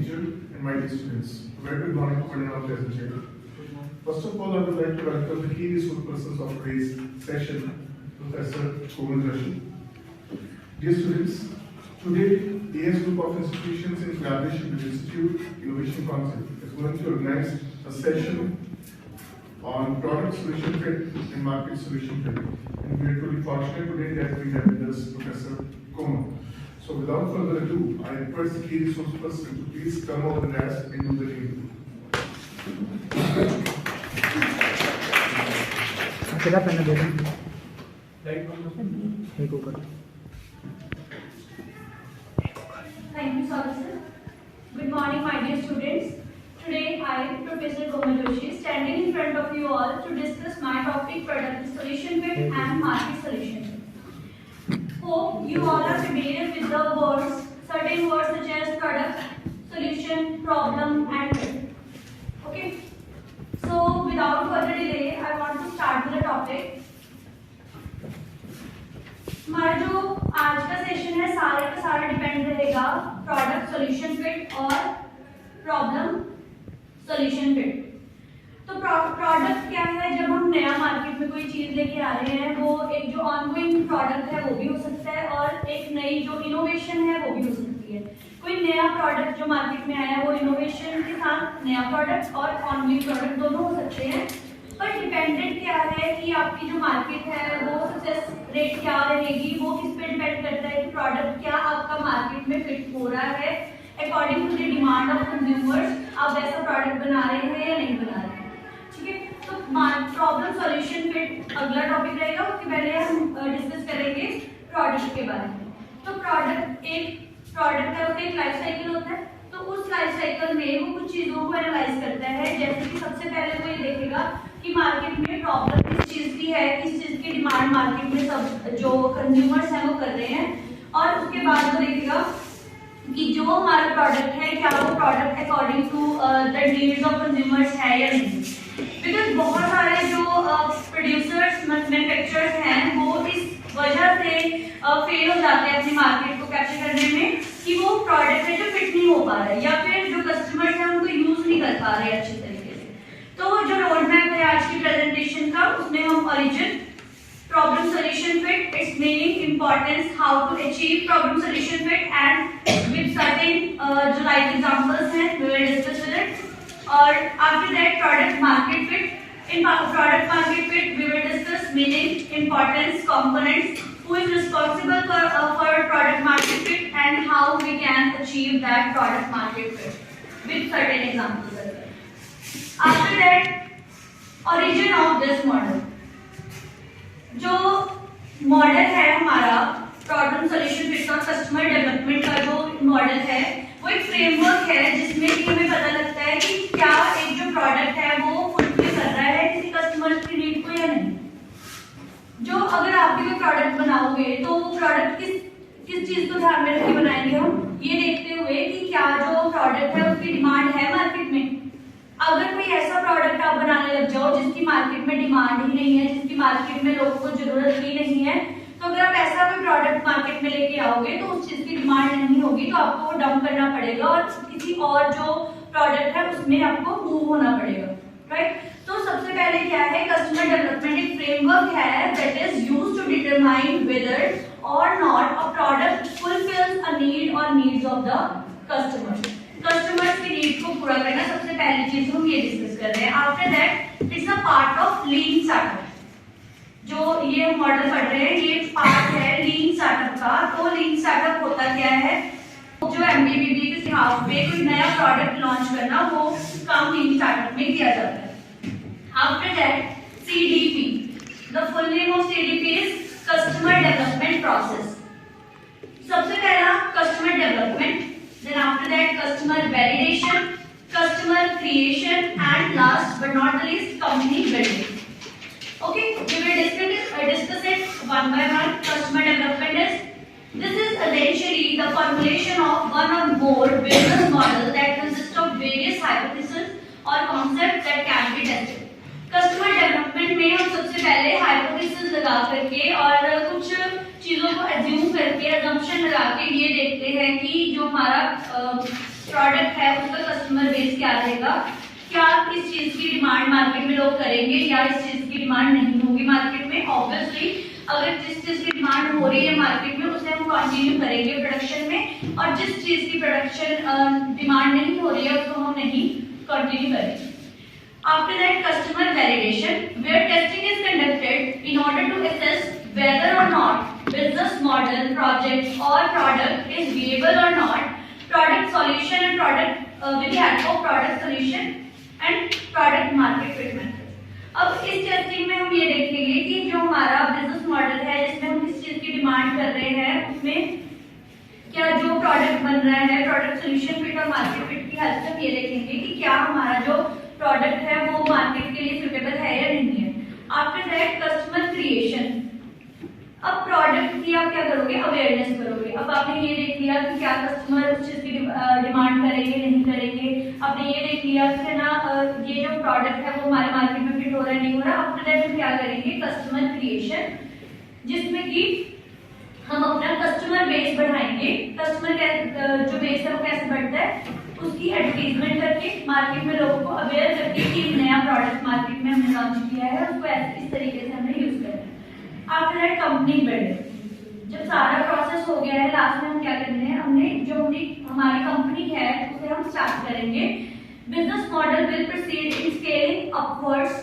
teacher and my dear students. Very good morning to everyone present here. First of all, I would like to welcome the key resource persons of today's session, Professor Komal Joshi. Dear students, today AS Group of Institutions in collaboration with Institute Innovation Council is going to organize a session on product solution fit and market solution fit. And we are truly fortunate today that we have with us Professor Komal. So without further ado, I request the key resource person to please come over the desk and do the review. अकेला पहना दे रहा एक ऊपर. Thank you, sir. Good morning, my dear students. Today, I, Professor Komal Joshi, standing in front of you all to discuss my topic, product solution fit and market solution fit. Hope you all are familiar with the words, certain words such as product, solution, problem, and fit. Okay. So, without further delay, I want to start with the topic. हमारा जो आज का session है सारे का सारा depend रहेगा product solution fit और प्रॉब्लम सॉल्यूशन फिट. तो प्रोडक्ट क्या है? जब हम नया मार्केट में कोई चीज लेके आ रहे हैं, वो एक जो ऑनगोइंग प्रोडक्ट है वो भी हो सकता है और एक नई जो इनोवेशन है वो भी हो सकती है. कोई नया प्रोडक्ट जो मार्केट में आया है वो इनोवेशन के साथ नया प्रोडक्ट और ऑनगोइंग प्रोडक्ट दोनों हो सकते हैं. पर डिपेंडेंट क्या है कि आपकी जो मार्केट है वो सक्सेस रेट क्या रहेगी, वो किस पे डिपेंड करता है कि प्रोडक्ट क्या आपका मार्केट में फिट हो रहा है according to the demand of consumers. आप वैसा प्रोडक्ट बना रहे हैं या नहीं बना रहे हैं. ठीक है. तो प्रॉब्लम सॉल्यूशन फिट अगला टॉपिक रहेगा. उसके पहले हम डिस्कस करेंगे प्रोडक्ट के बारे में. तो प्रोडक्ट है, उसका एक लाइफ साइकिल होता है. तो उस लाइफ साइकिल में वो कुछ चीजों को एनालाइज करता है. जैसे कि सबसे पहले वो ये देखेगा कि मार्केट में प्रॉब्लम किस चीज की है, किस चीज की डिमांड मार्केट में सब जो कंज्यूमर्स हैं वो कर रहे हैं. और उसके बाद वो देखेगा कि जो हमारा प्रोडक्ट है क्या वो product according to the needs of consumers है या नहीं. बिकॉज बहुत सारे जो प्रोड्यूसर्स मैन्युफैक्चरर्स हैं वो इस वजह से फेल हो जाते हैं अपनी मार्केट को कैप्चर करने में कि वो प्रोडक्ट है जो फिट नहीं हो पा रहा है या फिर जो कस्टमर्स हैं उनको यूज नहीं कर पा रहे अच्छी तरीके से. तो जो रोड मैप है आज की प्रेजेंटेशन का, उसमें हम origin, problem solution fit, its meaning, importance, how to achieve problem solution fit and with certain जो लाइव एग्जांपल्स हैं we will discuss with it. और after that product market fit. In product market fit, we will discuss meaning, importance, components, who is responsible for product market fit, and how we can achieve that product market fit with certain examples. After that, origin of this model. जो model है हमारा problem solution fit और customer development का जो model है वो एक framework है जिसमें कि हमें पता लगता है कि क्या एक जो प्रोडक्ट है वो फुलफिल कर रहा है किसी कस्टमर की नीड को या नहीं. जो अगर आप भी कोई प्रोडक्ट बनाओगे तो वो प्रोडक्ट किस चीज को ध्यान में रख के बनाएंगे हम, ये देखते हुए कि क्या जो प्रोडक्ट है उसकी डिमांड है मार्केट में. अगर कोई ऐसा प्रोडक्ट आप बनाने लग जाओ जिसकी मार्केट में डिमांड ही नहीं है, जिसकी मार्केट में लोगों को जरूरत ही नहीं है, तो अगर आप ऐसा कोई प्रोडक्ट मार्केट में लेके आओगे तो उस चीज की डिमांड नहीं होगी, तो आपको वो डंप करना पड़ेगा और किसी और जो प्रोडक्ट है उसमें आपको मूव होना पड़ेगा. राइट. तो सबसे पहले क्या है, कस्टमर डेवलपमेंट एक फ्रेमवर्क है that is used to determine whether और not a product fulfils a need और needs of the customer. Customers की नीड को पूरा करना सबसे पहली चीज हम ये डिस्कस कर रहे हैं. After that it's a part of lean startup. जो ये मॉडल पढ़ रहे हैं ये पार्ट है लीन स्टार्टअप का. तो लीन स्टार्टअप होता क्या है, जो एमबीबीबी के हिसाब पे कोई नया प्रोडक्ट लॉन्च करना वो काम लीन स्टार्टअप में किया जाता है. After that CDP, the full name of CDP is customer development process. सबसे पहला customer development, then after that customer validation, customer creation, and last but not the least company building. Okay, we will discuss it one by one. Customer development is, this is essentially the formulation of one or more business model that consists of various hypotheses or concepts that can be tested. Customer development में हम सबसे पहले hypothesis लगा करके और कुछ चीजों को assume करके assumption लगा के ये देखते हैं कि जो हमारा प्रोडक्ट है उसका कस्टमर बेस क्या रहेगा, क्या इस चीज की डिमांड मार्केट में लोग करेंगे या इस चीज की डिमांड नहीं होगी मार्केट में। ऑब्वियसली अगर जिस चीज की डिमांड हो रही है मार्केट में उसे हम कंटिन्यू करेंगे प्रोडक्शन में, और जिस चीज की प्रोडक्शन डिमांड नहीं हो रही है उसको हम नहीं कंटिन्यू करेंगे। After that, customer validation, where testing is conducted in order to assess whether or not business model, project or product is viable or not, product solution and product with the help of product solution and product market fit method। अब इस testing में हम ये देखेंगे कि जो हमारा business model है जिसमें हम किस चीज की डिमांड कर रहे हैं उसमें क्या जो प्रोडक्ट बन रहा है, प्रोडक्ट सोल्यूशन फिट और मार्केट फिट की हेल्प से हम ये देखेंगे कि क्या हमारा जो प्रोडक्ट है वो मार्केट के लिए सुटेबल है या नहीं है। आफ्टर दैट कस्टमर क्रिएशन, अब प्रोडक्ट की आप क्या करोगे, अवेयरनेस करोगे। अब आपने ये देख लिया कि क्या कस्टमर उस चीज की डिमांड करेंगे नहीं करेंगे, आपने ये देख लिया कि ना ये जो प्रोडक्ट है वो हमारे मार्केट में फिट हो रहा है नहीं हो रहा। आफ्टर दैट हम क्या करेंगे, कस्टमर क्रिएशन, जिसमें कि हम अपना कस्टमर बेस बढ़ाएंगे। कस्टमर जो बेस है वो कैसे बढ़ता है, उसकी एडवर्टीजमेंट करके मार्केट में लोगों को अवेयर करके कि नया प्रोडक्ट मार्केट में हमने लॉन्च किया है उसको इस तरीके से हमने यूज करना है। आफ्टर दैट कंपनी बिल्डिंग, जब सारा प्रोसेस हो गया है लास्ट में हम क्या करने हैं, हमने जो हमारी कंपनी है उसे हम स्टार्ट करेंगे। Business model will proceed in scaling upwards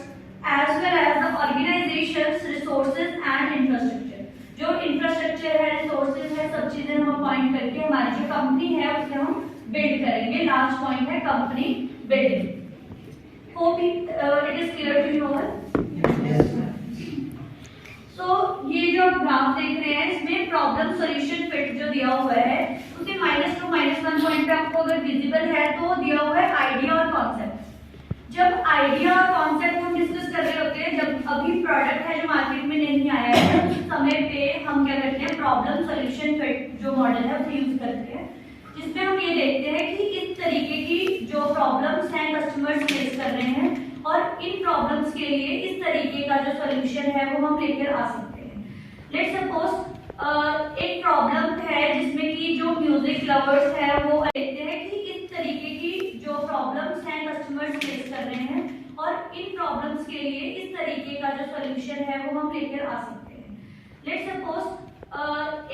as well as the organisations resources and infrastructure. जो इंफ्रास्ट्रक्चर है, रिसोर्सेज है, सब चीजें हम अपॉइंट करके हमारी जो कंपनी है उसे हम बिल्ड करेंगे। लास्ट पॉइंट है company building. Hope it is clear to you all. So ये जो ग्राफ देख रहे हैं इसमें प्रॉब्लम सॉल्यूशन फिट जो दिया हुआ है उसके -2 -1 पॉइंट पे आपको अगर विजिबल है तो दिया हुआ है आइडिया और कॉन्सेप्ट। जब आइडिया और कॉन्सेप्ट हम डिस्कस कर रहे होते हैं, जब अभी प्रोडक्ट है जो मार्केट में नहीं आया है उस समय पे हम क्या करते हैं, प्रॉब्लम सॉल्यूशन फिट जो मॉडल है उसे यूज करते हैं, जिसमें हम ये देखते हैं कि इस तरीके की जो प्रॉब्लम्स हैं कस्टमर्स फेस कर रहे हैं और इन प्रॉब्लम्स के लिए इस तरीके का जो सॉल्यूशन है वो हम लेकर आ सकते हैं। लेट्स सपोज एक प्रॉब्लम है जिसमें कि जो म्यूजिक लवर्स है वो देखते हैं कि इस तरीके की जो प्रॉब्लम्स हैं कस्टमर्स फेस कर रहे हैं और इन प्रॉब्लम्स के लिए इस तरीके का जो सॉल्यूशन है वो हम लेकर आ सकते हैं। लेट्स सपोज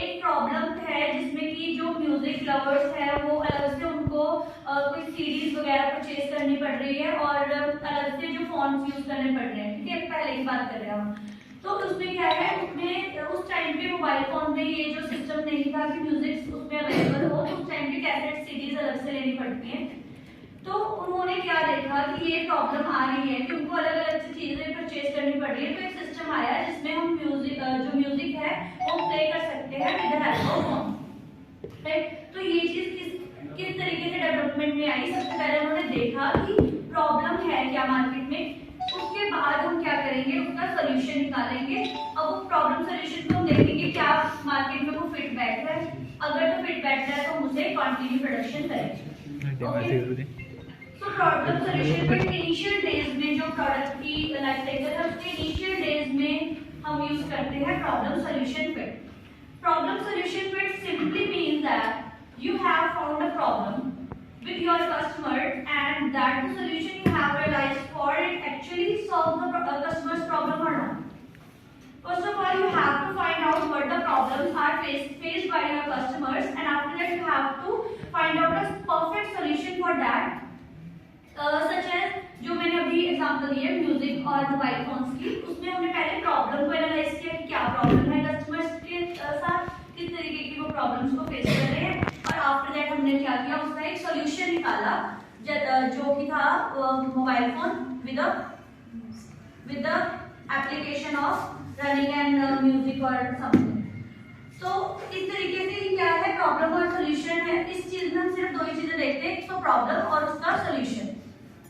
एक प्रॉब्लम है जिसमें कि जो म्यूजिक लवर्स है वो अलग से उनको कोई सीरीज वगैरह परचेज करनी पड़ रही है और अलग से जो फोन्स यूज करने पड़ रहे हैं, ठीक है, पहले की बात कर रहे हैं हम। तो उसमें क्या है, उसमें उस टाइम पे मोबाइल फोन में ये जो सिस्टम नहीं था कि म्यूजिक उसमें अवेलेबल हो, तो उस टाइम पे कैसेट सीरीज अलग से लेनी पड़ती है। तो उन्होंने क्या देखा कि ये प्रॉब्लम आ रही है कि उनको अलग अलग से चीजें परचेज करनी पड़ रही है, तो एक सिस्टम आया जिसमें हम जो म्यूजिक है वो प्ले कर सकते हैं with the help of phone, right. तो ये चीज किस तरीके से डेवलपमेंट में आई, सबसे पहले उन्होंने देखा कि प्रॉब्लम है क्या मार्केट में, उसके बाद हम क्या करेंगे, उसका सोल्यूशन निकालेंगे। अब वो प्रॉब्लम सोल्यूशन को हम देखेंगे क्या मार्केट में वो फिट बैठ रहा है, अगर तो फिट बैठ रहा है तो हम उसे कंटिन्यू प्रोडक्शन करेंगे। तो प्रॉब्लम सोल्यूशन के इनिशियल डेज में जो प्रोडक्ट की लाइफ साइकिल है उसके इनिशियल डेज में हम यूज करते हैं problem solution fit. Problem solution fit simply means that you have found a problem with your customer and that the solution you have realized for it actually solves the customer's problem or not. First of all, you have to find out what the problems are faced by your customers, and after that you have to find out a perfect solution for that. Such as जो मैंने अभी example दिए music और mobile phones की, उसमें हमने पहले problem को एनालाइज किया कि क्या प्रॉब्लम है कस्टमर्स के साथ, किस तरीके की वो प्रॉब्लम्स को फेस कर रहे हैं, और आफ्टर दैट हमने क्या किया, उसका एक सॉल्यूशन निकाला जो कि था mobile phone with the application of running and music और समथिंग। तो इस तरीके से क्या है, प्रॉब्लम और सॉल्यूशन है। इस चीज में हम सिर्फ दो ही चीजें देखते हैं, तो प्रॉब्लम और उसका सॉल्यूशन।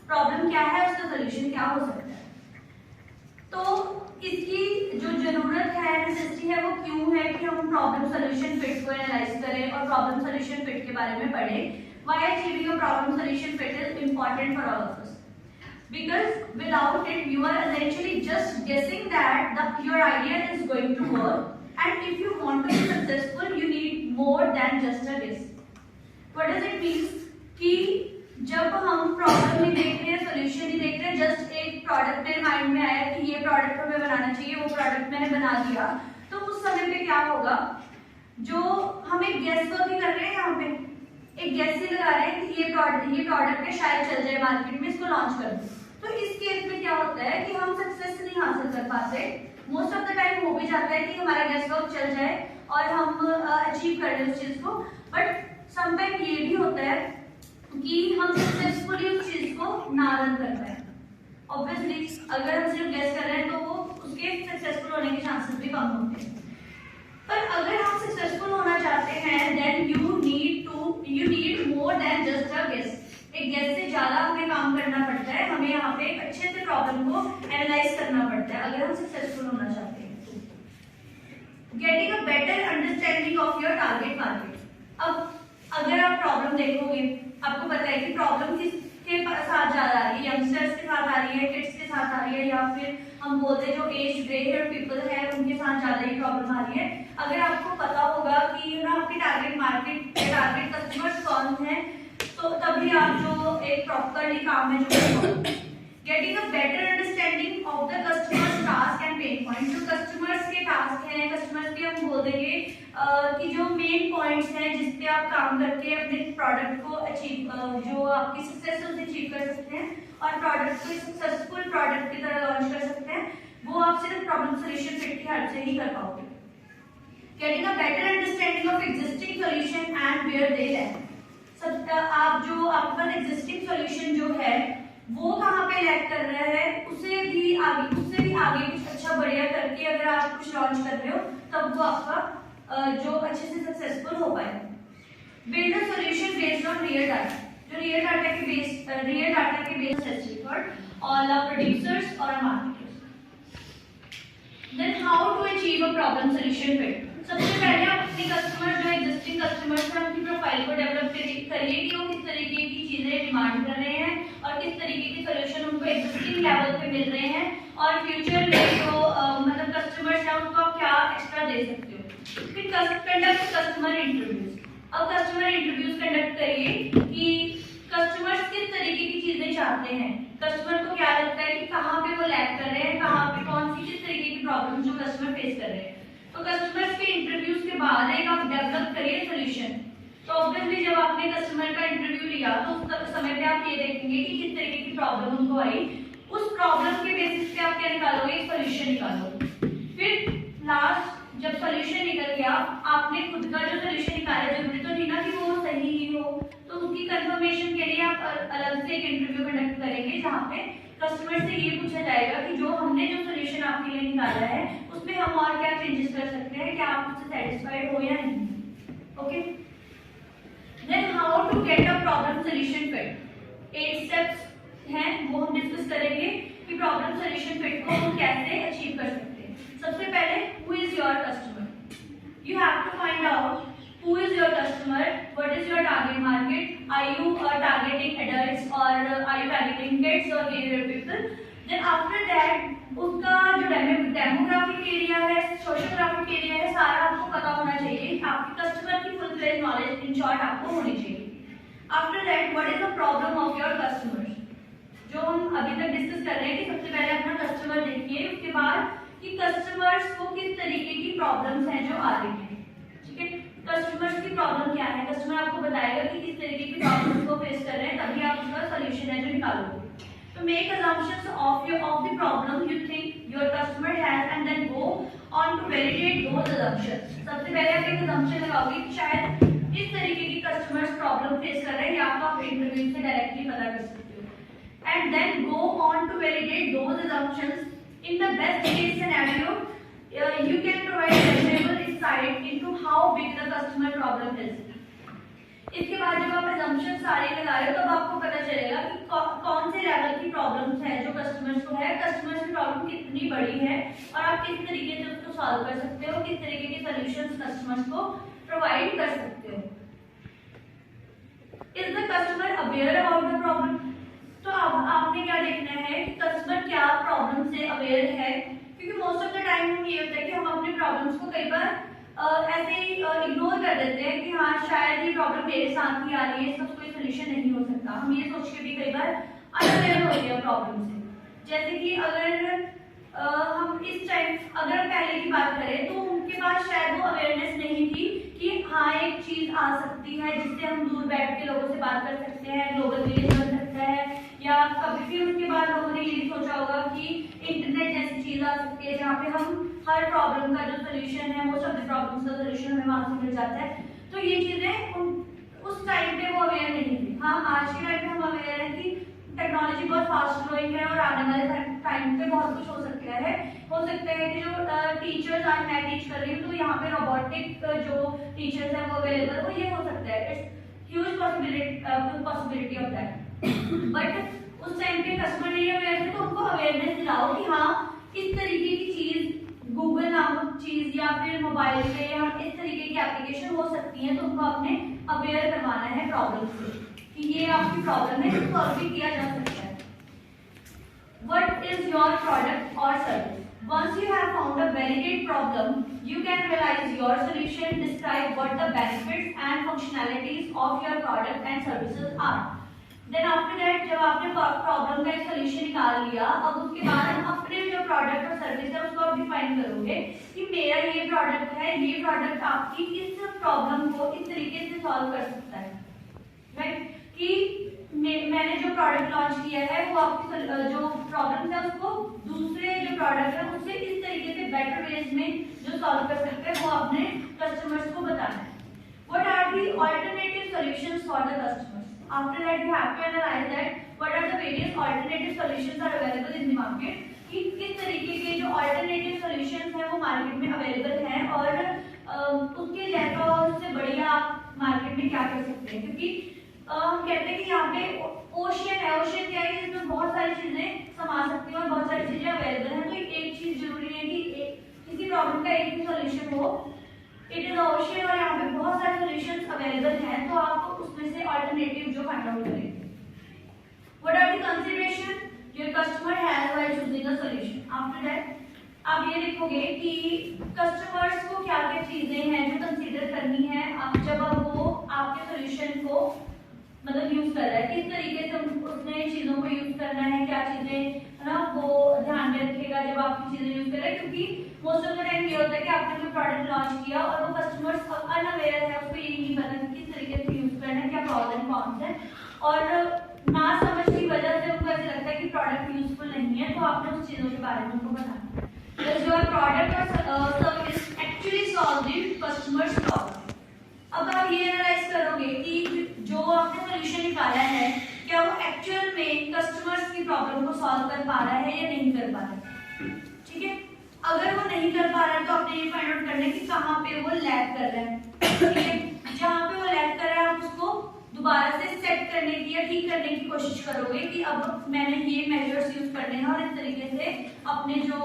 प्रॉब्लम क्या है, उसका सॉल्यूशन क्या हो सकता है। तो इसकी जो जरूरत है, नेसेसिटी है, वो क्यों है कि हम प्रॉब्लम सॉल्यूशन फिट को एनालाइज करें और प्रॉब्लम सॉल्यूशन फिट के बारे में पढ़ें। Why achieving a problem solution fit is important for all of us? Because without it, you are essentially just guessing that your idea is going to work, and if you want to be successful, you need more than just a guess. What does it mean? कि जब हम problem नहीं देख रहे हैं, solution नहीं देख रहे हैं, जस्ट एक प्रोडक्ट मेरे माइंड में आया कि ये प्रोडक्ट हमें बनाना चाहिए, वो प्रोडक्ट मैंने बना दिया, तो उस समय पे क्या होगा, जो हम एक गैस वर्क ही कर रहे हैं, यहाँ पे एक गैस ही लगा रहे हैं कि ये प्रोडक्ट है, शायद चल जाए मार्केट में, इसको लॉन्च कर दो। तो इस केस में क्या होता है कि हम सक्सेस नहीं हासिल कर पाते। मोस्ट ऑफ द टाइम हो भी जाता है कि हमारा गैस वर्क चल जाए और हम अचीव कर लें उस चीज को, बट समटाइम ये भी होता है कि हम सक्सेसफुली उस चीज को ना रन कर पाए। ऑब्वियसली अगर हम सिर्फ गेस कर रहे हैं तो वो उसके सक्सेसफुल होने के चांसेस भी कम होते हैं। पर अगर हम सक्सेसफुल होना चाहते हैं then you need more than just a guess. एक गेस से ज्यादा हमें काम करना पड़ता है, हमें यहाँ पे अच्छे से प्रॉब्लम को एनालाइज करना पड़ता है अगर हम सक्सेसफुल होना चाहते हैं। Getting a better understanding of your target market. अब अगर आप प्रॉब्लम देखोगे, आपको पता है कि प्रॉब्लम किसके साथ ज्यादा आ रही है, यंगस्टर्स के साथ आ रही है, किड्स के साथ आ रही है, या फिर हम बोलते हैं जो एज ग्रे हेयर पीपल है उनके साथ ज्यादा ही प्रॉब्लम आ रही है। अगर आपको पता होगा कि ना आपके टारगेट कस्टमर्स कौन है, तो तभी आप जो एक प्रॉपरली काम है जो getting a better understanding of the customers task and pain point. जो कस्टमर्स के टास्क हैं, कस्टमर्स के हम बोल देंगे कि जो मेन पॉइंट्स हैं जिस पे आप काम करके अपने प्रोडक्ट को अचीव, जो आपकी सक्सेस अचीव कर सकते हैं और प्रोडक्ट को सक्सेसफुल प्रोडक्ट की तरह लॉन्च कर सकते हैं, वो आप सिर्फ प्रॉब्लम सॉल्यूशन फिट की हेल्प से ही कर पाओगे। Getting a better understanding of existing solution and where they lack. आप जो आपके पास एग्जिस्टिंग सॉल्यूशन जो है वो कहाँ पे लैक कर रहा है, उससे भी आगे कुछ अच्छा बढ़िया करके अगर आप कुछ लॉन्च कर रहे हो तब वो आपका जो अच्छे से सक्सेसफुल हो पाएगा। Build a solution based on real data. जो रियल डाटा के base set for all our producers और marketers. Then how to achieve a problem solution fit. सबसे पहले आप अपने कस्टमर जो एग्जिस्टिंग कस्टमर्स हैं उनकी प्रोफाइल को डेवलप करिए कि वो किस तरीके की चीजें डिमांड कर रहे हैं और किस तरीके की सॉल्यूशन उनको एग्जिस्टिंग लेवल पे मिल रहे हैं, और फ्यूचर में जो मतलब कस्टमर्स हैं उनको आप क्या एक्स्ट्रा दे सकते हो। फिर कंडक्ट कस्टमर इंटरव्यूज। अब कस्टमर इंटरव्यूज कंडक्ट करिए कि कस्टमर्स किस तरीके की चीजें चाहते हैं, कस्टमर को क्या लगता है कि कहाँ पे वो लैग कर रहे हैं, कहाँ पे कौन सी किस तरीके की प्रॉब्लम जो कस्टमर फेस कर रहे हैं। तो कस्टमर्स के इंटरव्यूज के बाद एक आप डेवलप करिए सॉल्यूशन। तो ऑब्वियसली जब आपने कस्टमर का इंटरव्यू लिया तो उस समय पे आप ये देखेंगे कि किस तरीके की प्रॉब्लम उनको आई, उस प्रॉब्लम के बेसिस पे आप क्या निकालोगे, एक सॉल्यूशन निकालोगे। फिर लास्ट जब सॉल्यूशन निकल गया, आपने खुद का जो सॉल्यूशन निकाला, जरूरी तो नहीं ना कि वो सही ही हो, तो उसकी कंफर्मेशन के लिए आप अलग से एक इंटरव्यू कंडक्ट करेंगे जहाँ पे कस्टमर से ये पूछा जाएगा कि जो हमने जो सॉल्यूशन आपके लिए निकाला है उसमें हम और क्या चेंजेस कर सकते हैं, क्या आप उससे सेटिस्फाइड हो या नहीं। Okay, then how to get a problem solution fit. 8 steps हैं वो हम डिस्कस करेंगे कि प्रॉब्लम सॉल्यूशन फिट को हम कैसे अचीव कर सकते हैं। सबसे पहले who is your customer. You have to find out who is your customer, what is your target market, are you targeting adults or are you targeting kids or younger people. Then after that उसका जो demographic area है, सोशियोग्राफिक area है, सारा आपको पता होना चाहिए। आपके कस्टमर की full fledge knowledge in short आपको होनी चाहिए। After that what is the problem of your customers, जो हम अभी तक डिस्कस कर रहे हैं कि सबसे पहले अपना कस्टमर देखिए, उसके बाद कि कस्टमर्स को किस तरीके की प्रॉब्लम्स हैं जो आ रही है। ठीक है, कस्टमर्स की प्रॉब्लम क्या है, कस्टमर आपको बताएगा कि किस तरीके की प्रॉब्लम्स को फेस कर रहे हैं, तभी आप उसका सॉल्यूशन है जो निकालोगे। तो make assumptions of the problem you think your customer has and then go on to validate those assumptions। सबसे पहले आप एक assumption लगाओगे कि शायद इस तरीके की कस्टमर्स प्रॉब्लम फेस कर रहे हैं, या तो आप इंटरव्यू से डायरेक्टली पता कर सकते हो। and then go on to validate those assumptions। in the best case scenario you can provide measurable insight into how big the customer problem is। इसके बाद जब आप assumptions सारे लगा रहे हो तब आपको पता चलेगा कि कौन से लेवल की प्रॉब्लम्स है जो कस्टमर्स को है, कस्टमर्स की प्रॉब्लम कितनी बड़ी है और आप किस तरीके से उसको सॉल्व कर सकते हो, किस तरीके के सॉल्यूशंस कस्टमर्स को प्रोवाइड कर सकते हो। Is the customer aware about the problem. तो अब आपने क्या देखना है कि कस्टमर क्या प्रॉब्लम से अवेयर है, क्योंकि मोस्ट ऑफ द टाइम ये होता है कि हम अपने प्रॉब्लम्स को कई बार ऐसे इग्नोर कर देते हैं कि हाँ शायद ये प्रॉब्लम मेरे साथ ही आ रही है, इसका कोई सोल्यूशन नहीं हो सकता। हम ये सोच के भी कई बार अनअवेयर होते हैं प्रॉब्लम से। जैसे कि अगर हम इस टाइम अगर पहले की बात करें तो उनके पास शायद वो अवेयरनेस नहीं थी कि हाँ एक चीज आ सकती है जिससे हम दूर बैठ के लोगों से बात कर सकते हैं, ग्लोबल विलेज बन सकता है, या कभी भी उसके बाद लोगों ने ये सोचा होगा कि इंटरनेट जैसी चीज आ सकती है जहाँ पे हम हर प्रॉब्लम का जो सोल्यूशन है वो सभी प्रॉब्लम्स का सोल्यूशन हमें वहां से मिल जाता है। तो ये चीजें उस टाइम पे वो अवेयर नहीं थी। हाँ आज के टाइम पे हम अवेयर हैं कि टेक्नोलॉजी बहुत फास्ट ग्रोइंग है और आने वाले टाइम पे बहुत कुछ हो सकता है। हो सकता है कि जो टीचर्स आज मैं टीच कर रही हूँ तो यहाँ पे रोबोटिक जो टीचर्स हैं वो अवेलेबल हो, ये हो सकता है। It's huge possibility of that. But उस टाइम पे कस्टमर नहीं अवेयर थे तो उनको अवेयरनेस दिलाओ कि हाँ इस तरीके की चीज गूगल नामक चीज या फिर मोबाइल पे या इस तरीके की एप्लीकेशन हो सकती है, तो उनको अपने अवेयर करवाना है प्रॉब्लम से कि ये आपकी प्रॉब्लम है, इसको सॉल्व भी किया जा सकता है। What is your product or service? Once you have found a validate problem, you can realize your solution, describe what the benefits and functionalities of your product and services are. Then after that, जब आपने problem का एक solution निकाल लिया, अब उसके बाद हम अपने जो प्रोडक्ट और सर्विस है उसको आप डिफाइन करोगे कि मेरा ये प्रोडक्ट है, ये प्रोडक्ट आपकी इस प्रॉब्लम को इस तरीके से सॉल्व कर सकता है, राइट? कि मैंने जो प्रोडक्ट लॉन्च किया है वो आपकी जो प्रॉब्लम है उसको दूसरे जो प्रोडक्ट है उससे इस तरीके से बेटर वेज में जो सॉल्व कर सकते हैं वो अपने कस्टमर्स को बताना है। What are the alternative solutions for the customers? After that you have to analyze that what are the various alternative solutions are available in the market, कि किस तरीके के जो alternative solutions हैं वो मार्केट में अवेलेबल हैं और उसके जैसा और उससे बढ़िया आप मार्केट में क्या कर सकते हैं। क्योंकि हम कहते हैं कि यहाँ पे ओशियन है, ओशियन क्या है जिसमें बहुत सारी चीजें समा सकती हैं और बहुत सारी चीजें अवेलेबल हैं। तो एक चीज जरूरी है कि किसी प्रॉब्लम का एक ही सोल्यूशन हो। इट इज ओशियन और यहाँ पे बहुत सारे सॉल्यूशंस अवेलेबल हैं, तो आप उसमें से अल्टरनेटिव जो फाइंड आउट करेंगे। What are the consideration your customer has while choosing a solution? After that आप ये लिखोगे कि कस्टमर्स को क्या क्या चीजें हैं जो कंसीडर करनी है जब अब वो आपके सॉल्यूशन को मतलब यूज कर रहा है, किस तरीके से उसने चीजों को यूज करना है, क्या चीजें है ना वो ध्यान में रखेगा जब आपकी चीजें यूज कर रहे हैं। क्योंकि मोस्ट ऑफ द टाइम ये होता है कि आपने कोई प्रोडक्ट लॉन्च किया और वो कस्टमर्स अनअवेयर है, उसको ये नहीं पता कि किस तरीके से यूज करना है, क्या प्रॉब्लम कौन है, और ना समझ की वजह से उनको ऐसा लगता है कि प्रोडक्ट यूजफुल नहीं है। तो आपने उस चीजों के बारे में उनको बताना है। Does your product or service actually solve the customer's problem? अब आप ये एनालाइज करोगे कि जो आपने सोल्यूशन निकाला है क्या वो एक्चुअल में कस्टमर्स की प्रॉब्लम को सॉल्व कर पा रहा है या नहीं कर पा रहा है। ठीक है, अगर वो नहीं कर पा रहा है तो आपने ये फाइंड आउट करना है कि कहाँ पे वो लैग कर रहा है। ठीक है, जहाँ पे वो लैग कर रहा है आप उसको दोबारा से सेट करने की या ठीक करने की कोशिश करोगे कि अब मैंने ये मेजर्स यूज करने हैं और इस तरीके से अपने जो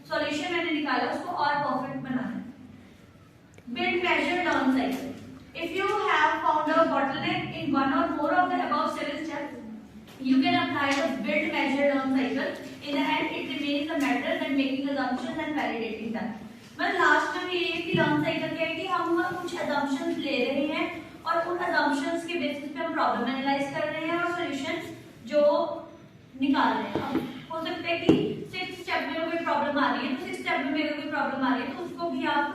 सॉल्यूशन मैंने निकाला उसको और परफेक्ट बनाना है। Build measure learn cycle. If you have found a bottleneck in one or more of the above 7 steps, you can apply the build, measure, learn cycle. In the end, it remains a matter than making assumptions and validating them. मतलब last में ये है कि learn cycle क्या है कि हम कुछ assumptions ले रहे हैं और उन assumptions के बेसिस पे हम प्रॉब्लम एनालाइज कर रहे हैं और सॉल्यूशन जो निकाल रहे हैं। अब हो सकता है कि 6 स्टेप में कोई प्रॉब्लम आ रही है, तो 6 स्टेप में मेरे कोई प्रॉब्लम आ रही है तो उसको भी आप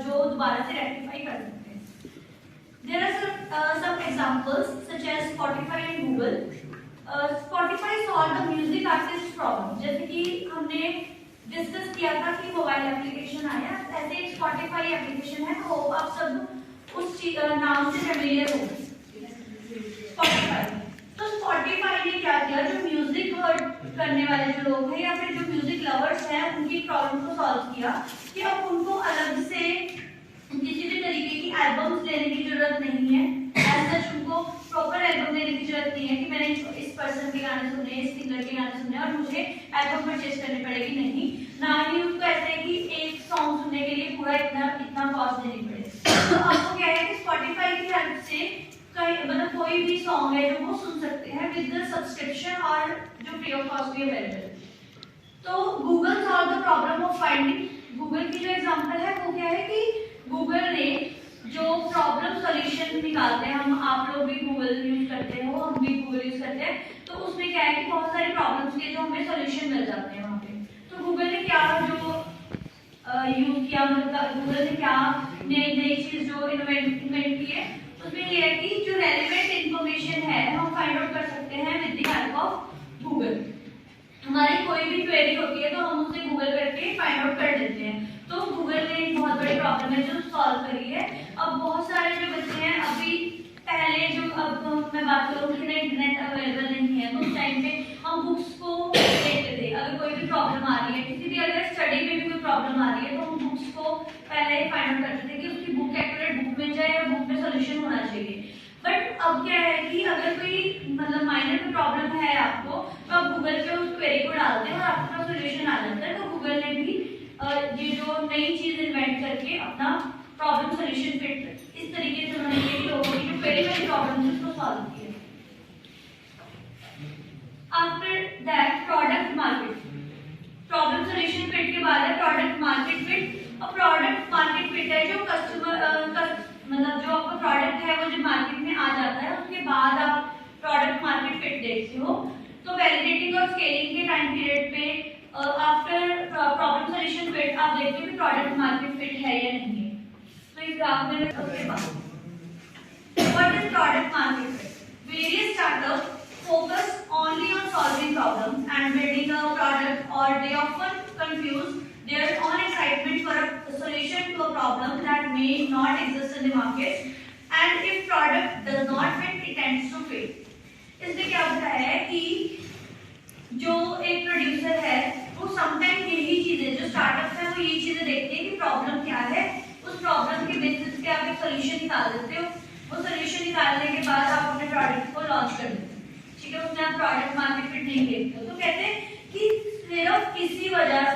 जो दोबारा से रेक्टिफाई कर सकते हैं। There are some examples such as Spotify and Google. Spotify solved the music artist problem. जैसे कि हमने डिस्कस किया था कि मोबाइल एप्लीकेशन आया, ऐसे एक Spotify एप्लीकेशन है, तो आप सब उस नाम से फेमिलियर हो। Spotify, तो Spotify ने क्या किया, जो म्यूजिक करने वाले जो लोग हैं या फिर जो म्यूजिक लवर्स हैं उनकी प्रॉब्लम को सॉल्व किया कि अब उनको अलग से किसी भी तरीके की एल्बम्स लेने की जरूरत नहीं है। एज सच उनको प्रॉपर एल्बम लेने की जरूरत नहीं है कि मैंने इस पर्सन के गाने सुने, इस सिंगर के गाने सुने और मुझे एल्बम परचेज करनी पड़ेगी, नहीं। ना ही उसको ऐसे है कि एक सॉन्ग सुनने के लिए पूरा इतना कॉस्ट देनी पड़े। तो आपको क्या है कि Spotify की हेल्प से कहीं मतलब कोई भी सॉन्ग है जो वो सुन सकते हैं विद सब्सक्रिप्शन और जो फ्री ऑफ कॉस्ट भी अवेलेबल। तो Google solve the problem of finding. Google की जो एग्जांपल है वो क्या है कि गूगल ने जो प्रॉब्लम सॉल्यूशन निकालते हैं, हम आप लोग भी गूगल यूज करते हो, हम भी गूगल यूज करते हैं, तो उसमें क्या है कि बहुत सारी प्रॉब्लम्स के जो हमें सॉल्यूशन मिल जाते हैं वहाँ पे। तो गूगल ने क्या जो यूज किया, मतलब गूगल ने क्या नई चीज जो इन्वेंट की है, उसमें ये है कि जो रेलेवेंट इंफॉर्मेशन है हम फाइंड आउट कर सकते हैं with the help of Google. हमारी कोई भी क्वेरी होती है तो हम उसे गूगल करके फाइंड आउट कर लेते हैं। तो गूगल ने एक बहुत बड़ी प्रॉब्लम है जो सॉल्व करी है। अब बहुत सारे जो बच्चे हैं, अभी पहले जो अब मैं बात करूँ कि इंटरनेट अवेलेबल नहीं है, तो उस टाइम पे हम बुक्स को देखते थे। अगर कोई भी प्रॉब्लम आ रही है, किसी भी अगर स्टडी में भी कोई प्रॉब्लम आ रही है, तो हम बुक्स को पहले फाइंड आउट करते थे कि उसकी बुक एक्यूरेट बुक में जाए और बुक में सोल्यूशन होना चाहिए। बट अब क्या है कि अगर कोई मतलब माइनर में प्रॉब्लम है आपको, तो आप गूगल पे उस क्वेरी को डालते हैं और आपका सोल्यूशन आ जाता है। तो गूगल ने भी ये जो नई चीज इन्वेंट करके अपना प्रॉब्लम सोल्यूशन फिट इस तरीके से उन्होंने ये लोगों की जो वेरी वेरी प्रॉब्लम है उसको सॉल्व किया। After that product market problem solution fit के बाद है प्रोडक्ट मार्केट फिट। और प्रोडक्ट मार्केट फिट है जो कस्टमर मतलब जो आपका प्रोडक्ट है वो जो मार्केट में आ जाता है, उसके बाद आप प्रोडक्ट मार्केट फिट देखते हो। तो वैलिडेटिंग और स्केलिंग के टाइम पीरियड पे आफ्टर प्रॉब्लम सॉल्यूशन फिट आप देखते हो कि प्रोडक्ट मार्केट फिट है या नहीं है। तो इस ग्राफ में सबके बाद what is product market fit? Various startups focus only on solving problems and building a product, or they often confuse their own excitement for a solution to a problem that may not exist in the market, and if product does not fit it tends to fail। इसमें क्या होता है कि जो एक producer है वो sometime यही चीजें, जो स्टार्टअप्स है वो यही चीजें देखते हैं कि प्रॉब्लम क्या है, उस प्रॉब्लम के बेसिस पे आप एक सोल्यूशन निकाल देते हो। वो सोल्यूशन निकालने के बाद आप अपने प्रोडक्ट को लॉन्च कर देते हो, ठीक है, उसमें आप प्रोडक्ट मार्केट फिट नहीं देखते हो। तो कहते हैं कि सिर्फ किसी वजह